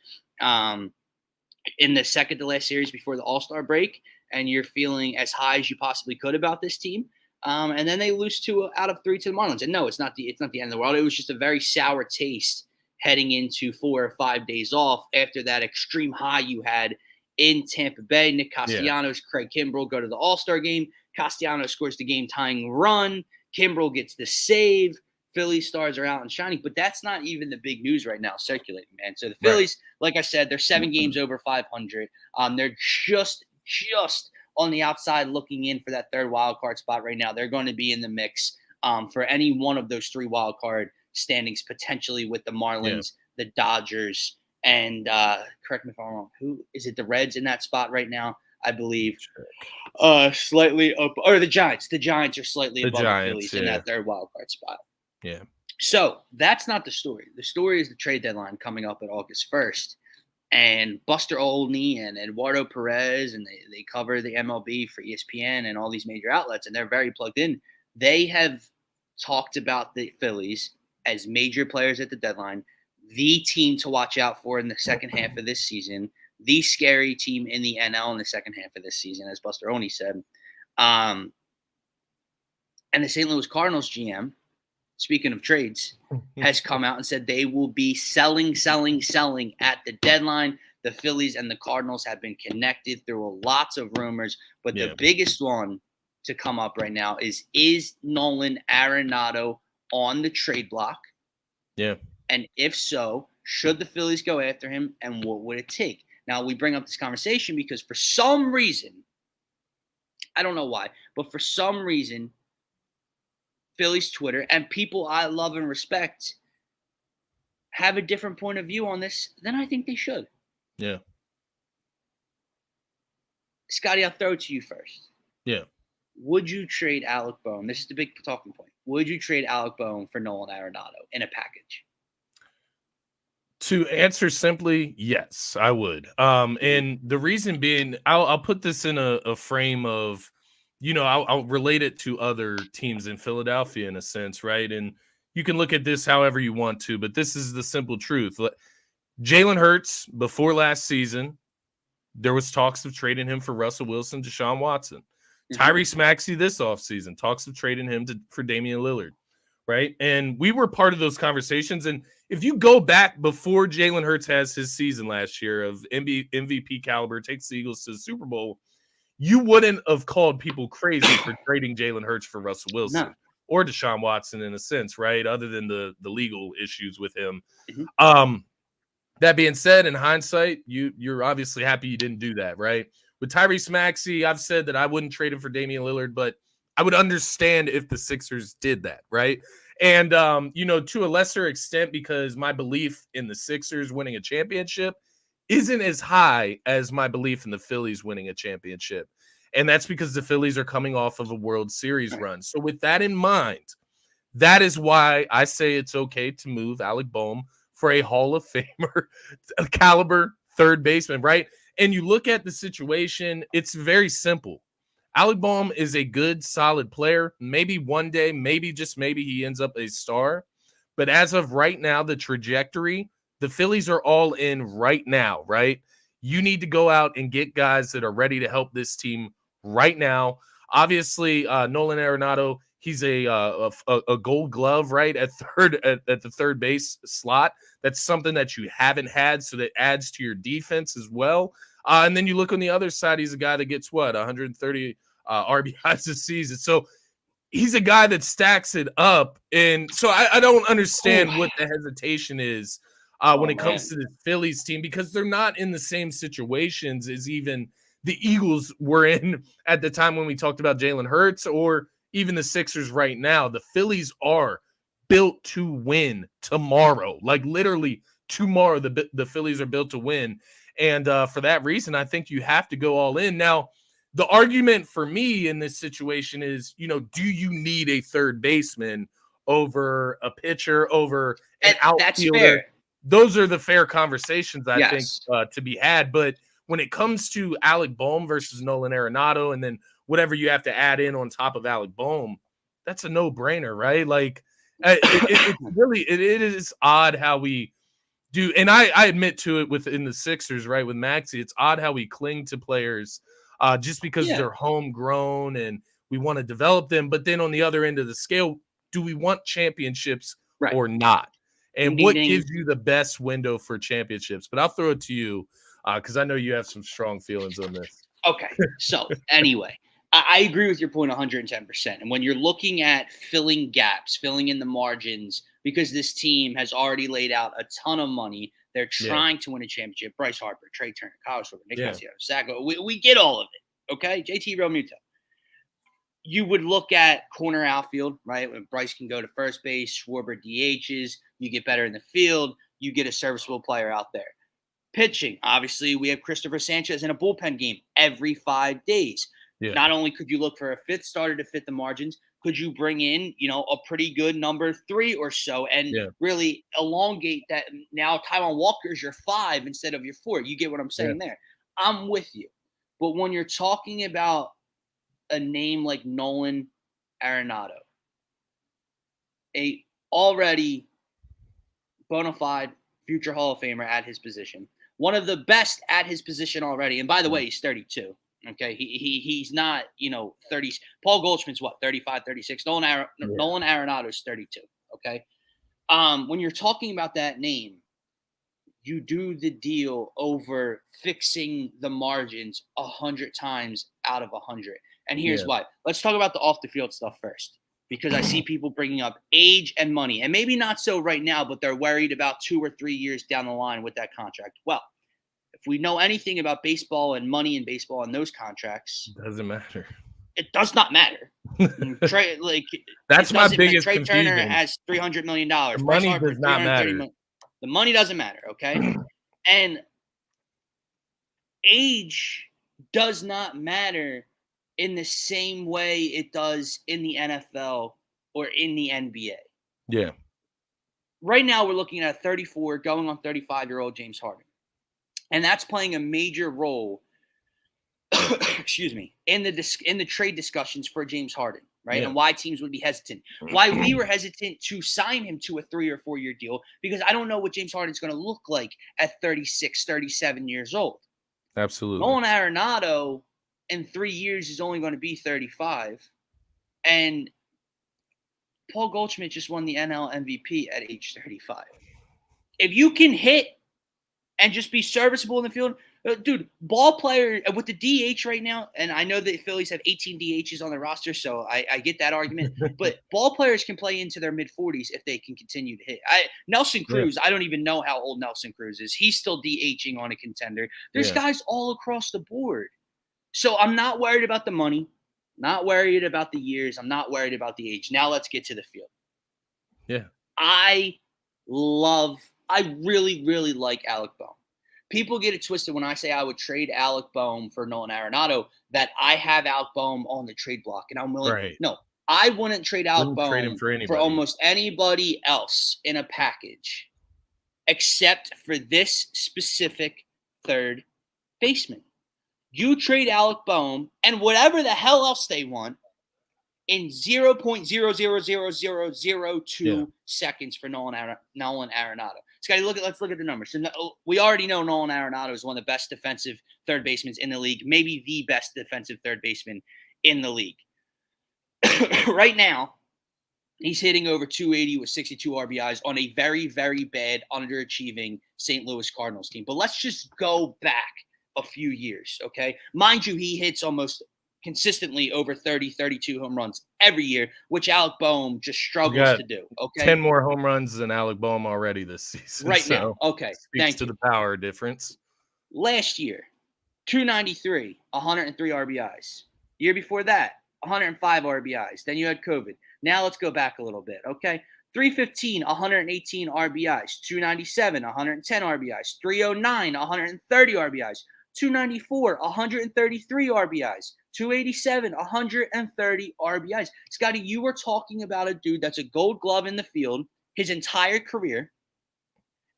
In the second to last series before the All-Star break, and you're feeling as high as you possibly could about this team. And then they lose 2 out of 3 to the Marlins. And no, it's not the end of the world. It was just a very sour taste heading into 4 or 5 days off after that extreme high you had in Tampa Bay. Nick Castellanos, Craig Kimbrell go to the All-Star game. Castellanos scores the game-tying run. Kimbrell gets the save. Philly stars are out and shining, but that's not even the big news right now circulating, man. So the Phillies, like I said, they're 7 games over 500. They're just on the outside looking in for that third wild card spot right now. They're going to be in the mix for any one of those 3 wild card standings, potentially with the Marlins, the Dodgers, and correct me if I'm wrong. Who is it? The Reds in that spot right now, I believe. Slightly up, or the Giants. The Giants are slightly above the Phillies in that third wild card spot. Yeah. So that's not the story. The story is the trade deadline coming up at August 1st. And Buster Olney and Eduardo Perez, and they cover the MLB for ESPN and all these major outlets, and they're very plugged in. They have talked about the Phillies as major players at the deadline, the team to watch out for in the second half of this season, the scary team in the NL in the second half of this season, as Buster Olney said. And the St. Louis Cardinals GM, speaking of trades, has come out and said they will be selling at the deadline. The Phillies and the Cardinals have been connected through lots of rumors, but the biggest one to come up right now is Nolan Arenado on the trade block? Yeah. And if so, should the Phillies go after him, and what would it take? Now, we bring up this conversation because for some reason, I don't know why, But for some reason, Phillies Twitter and people I love and respect have a different point of view on this than I think they should. Yeah. Scotty, I'll throw it to you first. Yeah. Would you trade Alec Bohm? This is the big talking point. Would you trade Alec Bohm for Nolan Arenado in a package? To answer simply, yes, I would. And the reason being, I'll put this in a frame of, I'll relate it to other teams in Philadelphia in a sense, right? And you can look at this however you want to, but this is the simple truth. Jalen Hurts, before last season, there was talks of trading him for Russell Wilson, Deshaun Watson. Tyrese Maxey this offseason, talks of trading him for Damian Lillard, right? And we were part of those conversations. And if you go back before Jalen Hurts has his season last year of MVP caliber, takes the Eagles to the Super Bowl, you wouldn't have called people crazy for trading Jalen Hurts for Russell Wilson or Deshaun Watson in a sense, right? Other than the legal issues with him. That being said, in hindsight, you're obviously happy you didn't do that, right? With Tyrese Maxey, I've said that I wouldn't trade him for Damian Lillard, but I would understand if the Sixers did that, right? And, to a lesser extent, because my belief in the Sixers winning a championship isn't as high as my belief in the Phillies winning a championship. And that's because the Phillies are coming off of a World Series run. So with that in mind, that is why I say it's okay to move Alec Bohm for a Hall of Famer caliber third baseman, right? And you look at the situation, it's very simple. Alec Bohm is a good, solid player. Maybe one day, maybe just maybe he ends up a star. But as of right now, the trajectory, the Phillies are all in right now, right? You need to go out and get guys that are ready to help this team right now. Obviously, Nolan Arenado, he's a Gold Glove, right, at the third base slot. That's something that you haven't had, so that adds to your defense as well. And then you look on the other side, he's a guy that gets 130 RBIs a season. So he's a guy that stacks it up. And so I don't understand what the hesitation is when it comes to the Phillies team, because they're not in the same situations as even the Eagles were in at the time when we talked about Jalen Hurts, or even the Sixers right now. The Phillies are built to win tomorrow. Like literally tomorrow, the Phillies are built to win. And for that reason, I think you have to go all in. Now, the argument for me in this situation is, do you need a third baseman over a pitcher, over an outfielder? That's fair. Those are the fair conversations, I think, to be had. But when it comes to Alec Bohm versus Nolan Arenado, and then whatever you have to add in on top of Alec Bohm, that's a no-brainer, right? Like, it is odd how we do, and I admit to it within the Sixers, right, with Maxey, it's odd how we cling to players just because they're homegrown and we want to develop them. But then on the other end of the scale, do we want championships or not? And what gives you the best window for championships? But I'll throw it to you because I know you have some strong feelings on this. Okay. So anyway, I agree with your point 110%. And when you're looking at filling gaps, filling in the margins, because this team has already laid out a ton of money, they're trying to win a championship. Bryce Harper, Trey Turner, Kyle Schwarber, Nick Cassiano, Sacco. We get all of it. Okay. JT Realmuto. You would look at corner outfield, right? When Bryce can go to first base, Schwarber DHs, you get better in the field, you get a serviceable player out there. Pitching, obviously, we have Christopher Sanchez in a bullpen game every 5 days. Yeah. Not only could you look for a fifth starter to fit the margins, could you bring in, a pretty good number 3 or so and really elongate that? Now Taijuan Walker is your 5 instead of your 4. You get what I'm saying there. I'm with you. But when you're talking about a name like Nolan Arenado, a already bona fide future Hall of Famer at his position, one of the best at his position already. And by the way, he's 32. Okay. He's not, 30s. Paul Goldschmidt's 35, 36. Nolan Arenado is 32. Okay. When you're talking about that name, you do the deal over fixing the margins 100 times out of 100. And here's why. Let's talk about the off the field stuff first, because I see people bringing up age and money, and maybe not so right now, but they're worried about 2 or 3 years down the line with that contract. Well, if we know anything about baseball and money in baseball and those contracts, doesn't matter. It does not matter. Trey, That's my biggest Trey confusion. Turner has $300 million. The Bryce money Harper, does not matter. million. The money doesn't matter, okay? And age does not matter in the same way it does in the NFL or in the NBA. Yeah. Right now, we're looking at a 34 going on 35-year-old James Harden. And that's playing a major role, excuse me, in the trade discussions for James Harden, right? Yeah. And why teams would be hesitant. Why we were hesitant to sign him to a 3 or 4 year deal, because I don't know what James Harden's going to look like at 36, 37 years old. Absolutely. Nolan Arenado in 3 years is only going to be 35. And Paul Goldschmidt just won the NL MVP at age 35. If you can hit and just be serviceable in the field, dude, ball player with the DH right now, and I know the Phillies have 18 DHs on their roster, so I get that argument, but ball players can play into their mid-40s if they can continue to hit. Nelson Cruz, I don't even know how old Nelson Cruz is. He's still DHing on a contender. There's guys all across the board. So I'm not worried about the money, not worried about the years. I'm not worried about the age. Now let's get to the field. Yeah. I really, really like Alec Bohm. People get it twisted when I say I would trade Alec Bohm for Nolan Arenado, that I have Alec Bohm on the trade block. And I'm willing. Right. No, I wouldn't trade Alec Bohm for almost anybody else in a package except for this specific third baseman. You trade Alec Bohm and whatever the hell else they want in 0.0000002 seconds for Nolan Arenado. Scotty, let's look at the numbers. So we already know Nolan Arenado is one of the best defensive third basemen in the league, maybe the best defensive third baseman in the league. Right now, he's hitting over 280 with 62 RBIs on a very, very bad, underachieving St. Louis Cardinals team. But let's just go back a few years, okay? Mind you, he hits almost consistently over 30, 32 home runs every year, which Alec Bohm just struggles to do. Okay, 10 more home runs than Alec Bohm already this season. Right now. Okay, speaks to the power difference. Last year, 293, 103 RBIs. Year before that, 105 RBIs. Then you had COVID. Now let's go back a little bit, okay? 315, 118 RBIs. 297, 110 RBIs. 309, 130 RBIs. 294, 133 RBIs. 287, 130 RBIs. Scotty, you were talking about a dude that's a gold glove in the field his entire career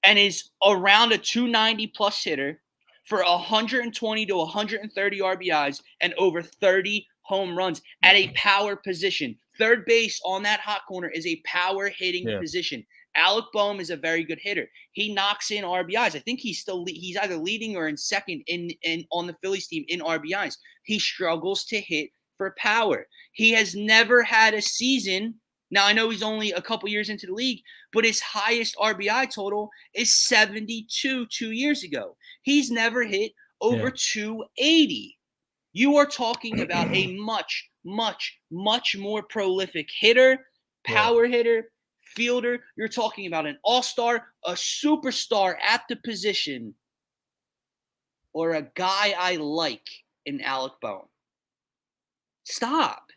and is around a 290 plus hitter for 120 to 130 RBIs and over 30 home runs at a power position. Third base on that hot corner is a power hitting position. Alec Bohm is a very good hitter. He knocks in RBIs. I think he's either leading or in second in on the Phillies team in RBIs. He struggles to hit for power. He has never had a season. Now, I know he's only a couple years into the league, but his highest RBI total is 72 2 years ago. He's never hit over 280. You are talking about a much, much, much more prolific hitter, power hitter, fielder. You're talking about an all-star, a superstar at the position, or a guy I like in Alec Bohm. Stop,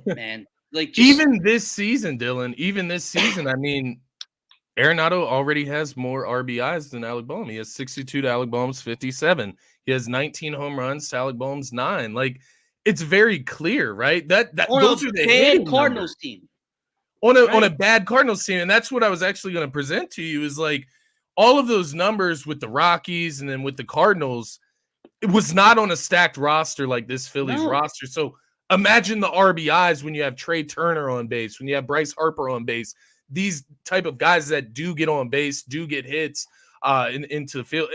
man. Even this season, Dylan, I mean, Arenado already has more RBIs than Alec Bohm. He has 62 to Alec Bohm's 57. He has 19 home runs to Alec Bohm's 9. Like, it's very clear, right? Those are the bad Cardinals team. On a bad Cardinals team. And that's what I was actually going to present to you is like all of those numbers with the Rockies and then with the Cardinals, it was not on a stacked roster like this Phillies roster. So imagine the RBIs when you have Trey Turner on base, when you have Bryce Harper on base, these type of guys that do get on base, do get hits into the field.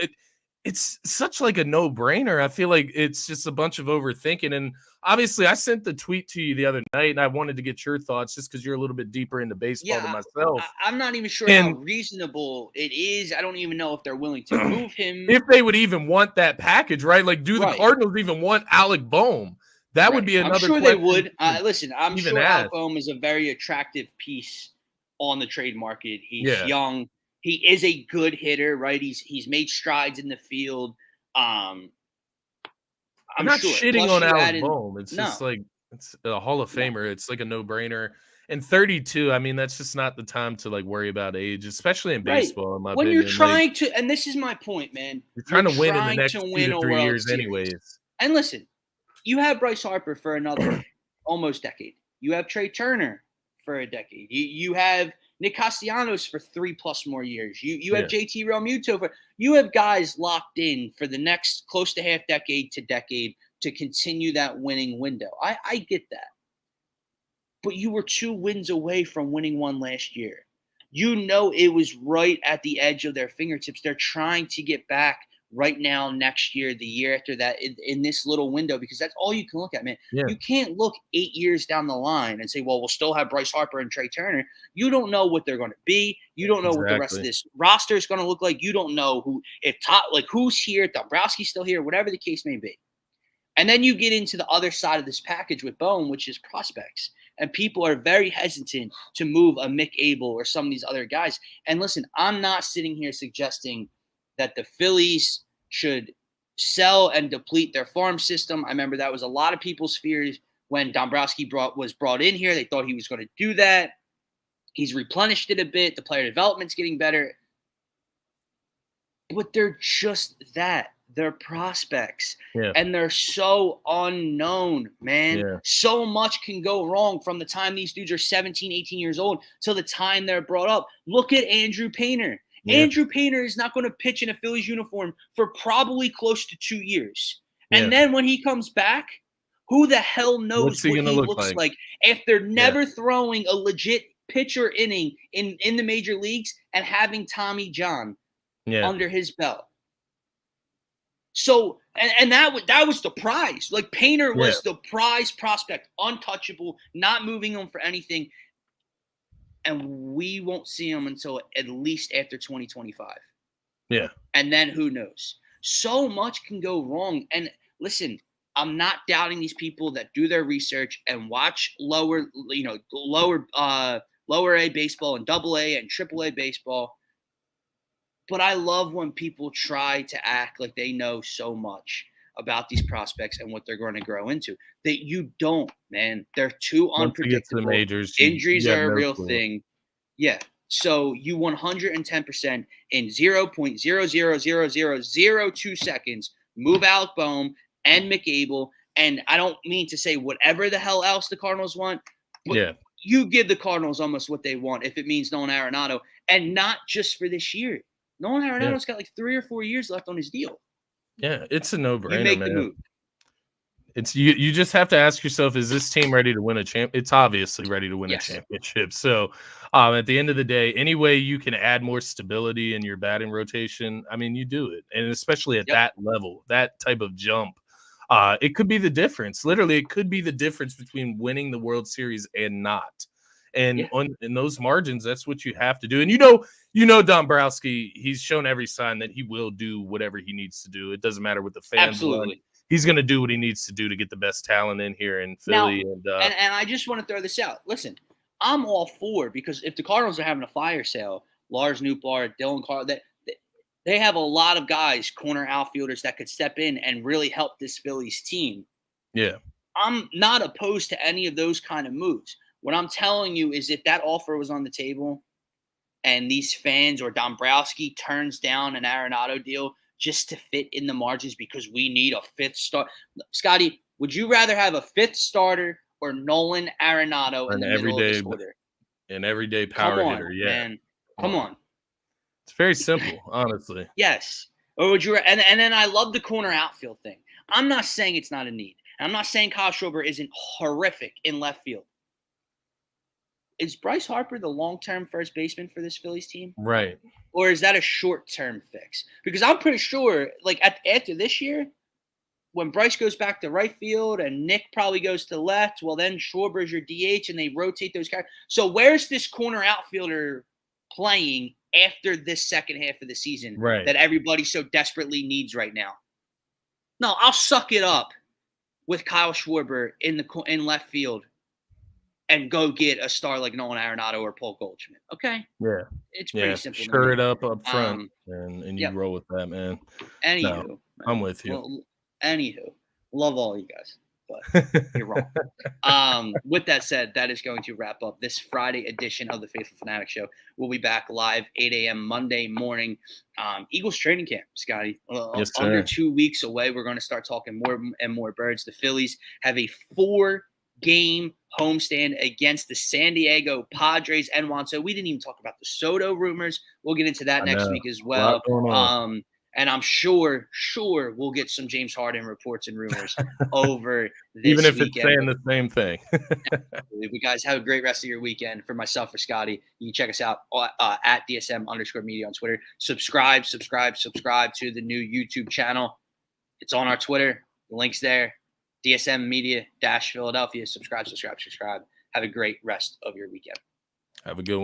It's such like a no-brainer. I feel like it's just a bunch of overthinking. And obviously, I sent the tweet to you the other night, and I wanted to get your thoughts just because you're a little bit deeper into baseball than myself. I'm not even sure how reasonable it is. I don't even know if they're willing to move him. If they would even want that package, right? Like, do the Cardinals even want Alec Bohm? That would be another question. I'm sure they would. Listen, I'm sure Alec Bohm is a very attractive piece on the trade market. He's young. He is a good hitter, right? He's made strides in the field. I I'm not sure. shitting Plus on you Alec add in Bohm. It's just no, like it's a Hall of no. Famer. It's like a no-brainer. And 32, I mean, that's just not the time to like worry about age, especially in Right. baseball, in my When you're opinion. Like trying to, and this is my point, man. you're You're trying to win in the trying to next two win to a three World years, Series. anyways. And listen, you have Bryce Harper for another almost decade. You have Trey Turner for a decade. You have Nick Castellanos for 3+ more years. You have Yeah, JT Realmuto for. You have guys locked in for the next close to half decade to decade to continue that winning window. I get that, but you were 2 wins away from winning one last year. You know it was right at the edge of their fingertips. They're trying to get back right now, next year, the year after that, in this little window, because that's all you can look at, man. yeah, You can't look 8 years down the line and say, well, we'll still have Bryce Harper and Trey Turner. You don't know what they're going to be. You don't know what the rest of exactly. this roster is going to look like. You don't know who's here, Dombrowski's still here, whatever the case may be. And then you get into the other side of this package with Bohm, which is prospects. And people are very hesitant to move a Mick Abel or some of these other guys. And listen, I'm not sitting here suggesting that the Phillies should sell and deplete their farm system. I remember that was a lot of people's fears when Dombrowski was brought in here. They thought he was going to do that. He's replenished it a bit. The player development's getting better. But they're just that. They're prospects. Yeah, And they're so unknown, man. yeah, So much can go wrong from the time these dudes are 17, 18 years old till the time they're brought up. Look at Andrew Painter. yeah, Andrew Painter is not going to pitch in a Phillies uniform for probably close to 2 years. yeah. And then when he comes back, who the hell knows What's he what gonna he look looks like? like after Yeah, never throwing a legit pitcher inning in the major leagues and having Tommy John yeah, under his belt. So, and that was the prize. Like Painter yeah, was the prize prospect, untouchable, not moving him for anything. And we won't see him until at least after 2025. yeah, And then who knows? So much can go wrong. And listen, I'm not doubting these people that do their research and watch lower A baseball and double A and triple A baseball. But I love when people try to act like they know so much about these prospects and what they're going to grow into that you don't, man. They're too once we get to the unpredictable. majors, Injuries you have are a no real clue. thing. Yeah. So you 110% in 0.0000002 seconds move Alec Bohm and McAble. And I don't mean to say whatever the hell else the Cardinals want, but Yeah, you give the Cardinals almost what they want if it means Nolan Arenado, and not just for this year. Nolan yeah, Arenado's got like 3 or 4 years left on his deal. yeah. It's a You no-brainer, make the man. move. It's you just have to ask yourself, is this team ready to win a champ? It's obviously ready to win a Yes. championship. So at the end of the day, any way you can add more stability in your batting rotation, I mean, you do it. And especially at Yep. that level, that type of jump, it could be the difference. Literally, it could be the difference between winning the World Series and not. And Yeah. in those margins, that's what you have to do. And Dombrowski, he's shown every sign that he will do whatever he needs to do. It doesn't matter what the fans want. Absolutely. He's going to do what he needs to do to get the best talent in here in Now, Philly. And and I just want to throw this out. Listen, I'm all for, because if the Cardinals are having a fire sale, Lars Nootbaar, Dylan Carl, they have a lot of guys, corner outfielders that could step in and really help this Phillies team. yeah, I'm not opposed to any of those kind of moves. What I'm telling you is if that offer was on the table and these fans or Dombrowski turns down an Arenado deal just to fit in the margins because we need a fifth star. Scotty, would you rather have a fifth starter or Nolan Arenado in an the middle of this order? everyday Come power on, hitter. Yeah, man. Come on. It's very simple, honestly. Yes. Or would you? And then I love the corner outfield thing. I'm not saying it's not a need. I'm not saying Kyle Schwarber isn't horrific in left field. Is Bryce Harper the long-term first baseman for this Phillies team? Right. Or is that a short-term fix? Because I'm pretty sure, like after this year, when Bryce goes back to right field and Nick probably goes to left, well, then Schwarber's your DH and they rotate those guys. So where's this corner outfielder playing after this second half of the season Right. that everybody so desperately needs right now? No, I'll suck it up with Kyle Schwarber in left field and go get a star like Nolan Arenado or Paul Goldschmidt. Okay, Yeah. it's Yeah. pretty simple. Sure it up front, and you Yep. roll with that, man. No, Anywho, I'm with you. well, anywho, Love all you guys, but you're wrong. With that said, that is going to wrap up this Friday edition of the Phaithful Fanatic Show. We'll be back live 8 a.m. Monday morning. Eagles training camp, Scotty. Yes, sir. Under 2 weeks away. We're going to start talking more and more birds. The Phillies have a 4-game homestand against the San Diego Padres and Juan. So we didn't even talk about the Soto rumors. We'll get into that next week as well. And I'm sure we'll get some James Harden reports and rumors over this even if weekend. It's saying the same thing. You guys have a great rest of your weekend. For myself, for Scotty, you can check us out at DSM_media on Twitter. Subscribe to the new YouTube channel. It's on our Twitter. The link's there. DSM Media -- Philadelphia. Subscribe. Have a great rest of your weekend. Have a good one.